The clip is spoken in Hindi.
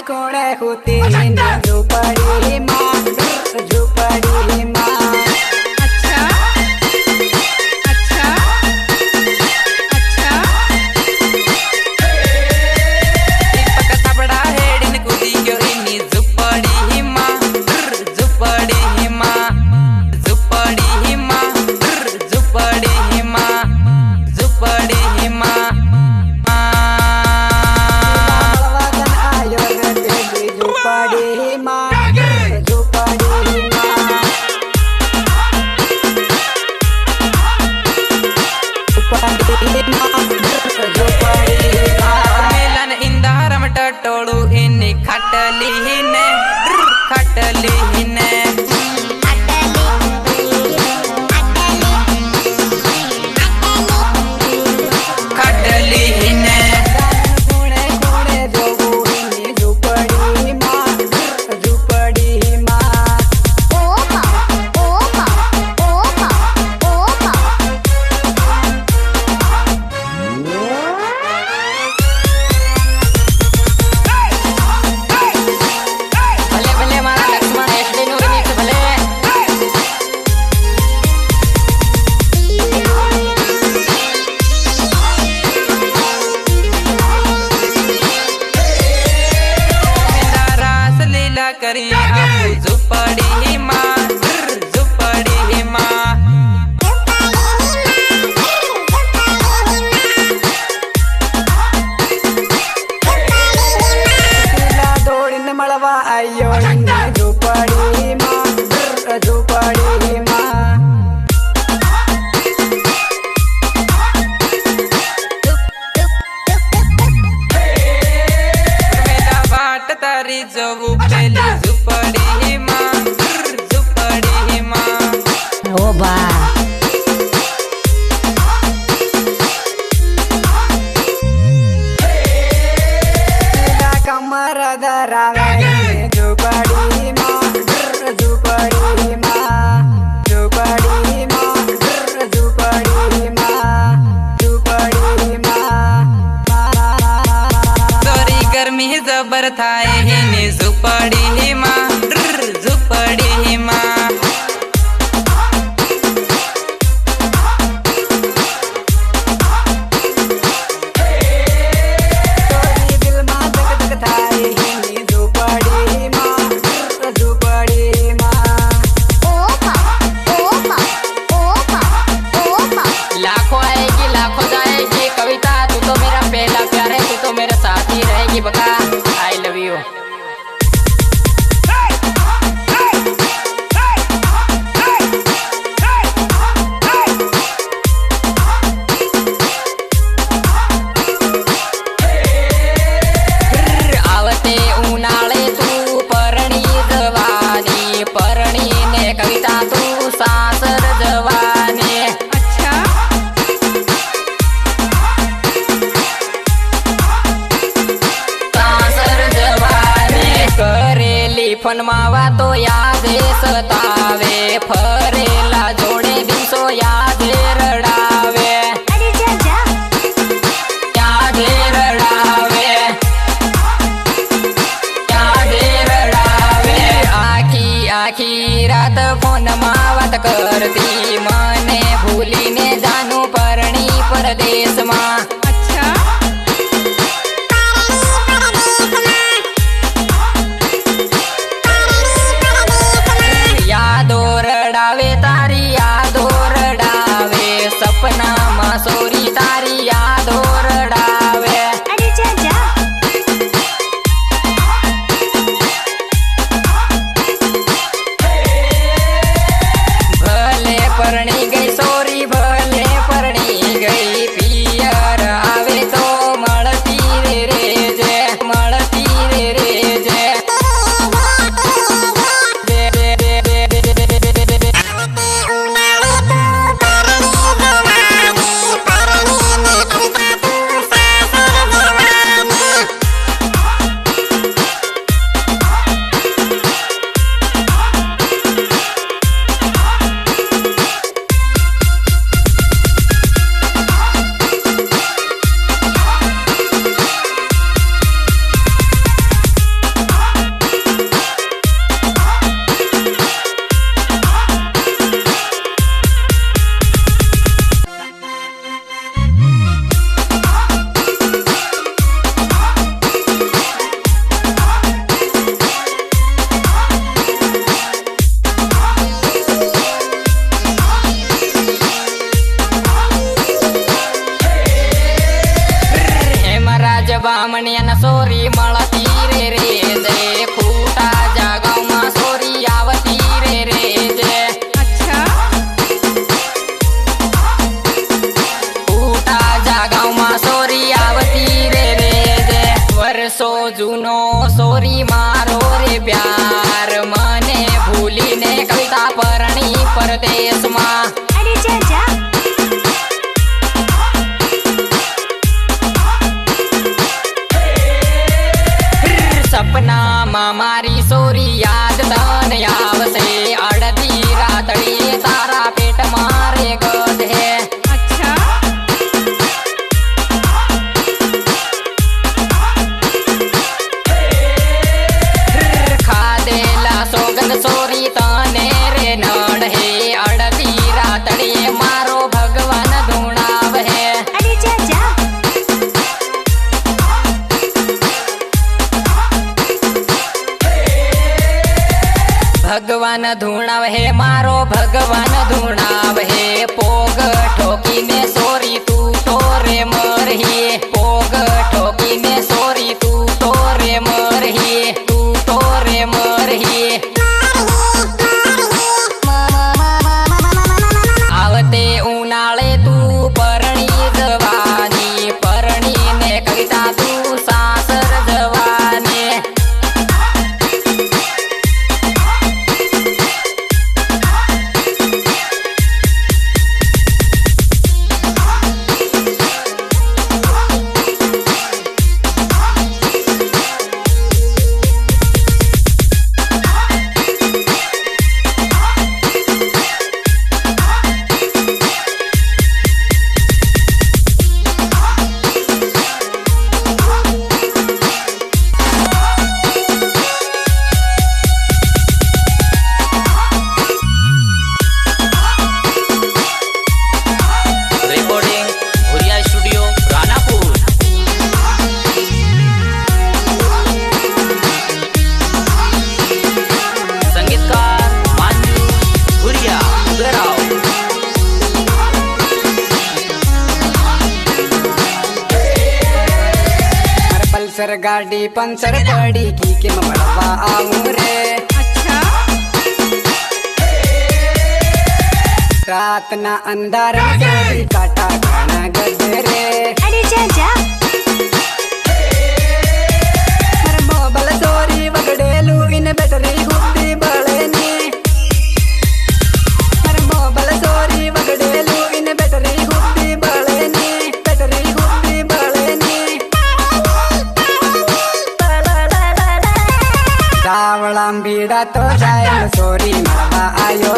कोणे होती झोपड़ी माँ झोपड़ी माँ। अच्छा अच्छा अच्छा दीपक थपड़ा हेडिन कूदी गयो इनी झोपड़ी माँ झोपड़ी माँ झोपड़ी माँ झोपड़ी माँ झोपड़ी माँ। मेलन इंदारम टटोळू इन्नी खटली ने खटली ने खटली ने कोणे कोणे जोगू इन्नी झोपड़ी माँ झोपड़ी माँ। ओमा ओमा ओमा ओमा भले भले मारा लक्ष्मण एसडी नो रिमिक्स भले। रास लीला करी आपू झोपड़ी माँ झोपड़ी माँ। दौड़न मलवा आयो झोपड़ी माँ झोपड़ी माँ। मेला बाट तारी जोगू पहली झोपड़ी माँ झोपड़ी माँ। ओ बा कमर धरावे झोपड़ी माँ झोपड़ी माँ झोपड़ी माँ झोपड़ी माँ झोपड़ी माँ। तोरी गर्मी जबर थाए हिनी झोपड़ी माँ झोपड़ी माँ। तोरी दिल माँ धक धक थाए हिनी झोपड़ी माँ झोपड़ी माँ। ओमा ओमा ओमा ओमा लाखों आएगी लाखों जाएगी कविता तू तो मेरा पहला प्यार है तू तो मेरा साथी रहेगी बका आई लव यू। आवते उनाळे तू परणी जवानी परणी ने कविता तू सासर जवानी। अच्छा सासर जवानी करेली फन मावा तो याद सतावे फरेला जोडे दिवसो याद रडावे अरे जा जा याद रडावे याद रडावे आखी आखी रात फोन मावत करती मने भूलीने जानू परणी परदेश मा। अच्छा यादो रडा बामणिया न सोरी मळती रे रे जे खूटा जागाव मा सोरी आवती रे रे जे अच्छा खूटा जागाव मा सोरी आवती रे रे जे वर्षो जूनो सोरी मारो रे प्यार मने भूलीने कविता परणी परदेश मा अरे जा जा सपना मा मारी सोरी याद तन आवसे अड़दी रातड़ी तारा पेट मारे गधे अच्छा खादेला सोगन सोरी तने रे नड़ है अड़दी रातड़ी मारो भगवान धुणाव है अरे जा जा भगवान धुणाव है मारो भगवान धुणाव है पोग ठोकी ने सोरी तू तोरे मरही पोग ठोकी ने सोरी तू तोरे मरही तू तोरे मरही आवते उनाळे तू परणी जवानी परणी ने कविता तू सासर जवानी रिकॉर्डिंग भुरिया स्टूडियो रानापुर। संगीतकार मांजू भुरिया उदराव। अरे पल्सर गाड़ी पंचर पड़ी की मैं मड़वा आऊं रे अच्छा रात ना अंधार में सोरी काटा घना गजरे अरे जा जा अरे मोबाइल सोरी वगड़ेलू इन बैटरी गुड्डी बड़ेनी अरे मोबाइल सोरी वगड़ेलू इन बैटरी गुड्डी बड़ेनी बैटरी गुड्डी बड़ेनी सावळां बीड़ा तो जाए सोरी मरवा आयो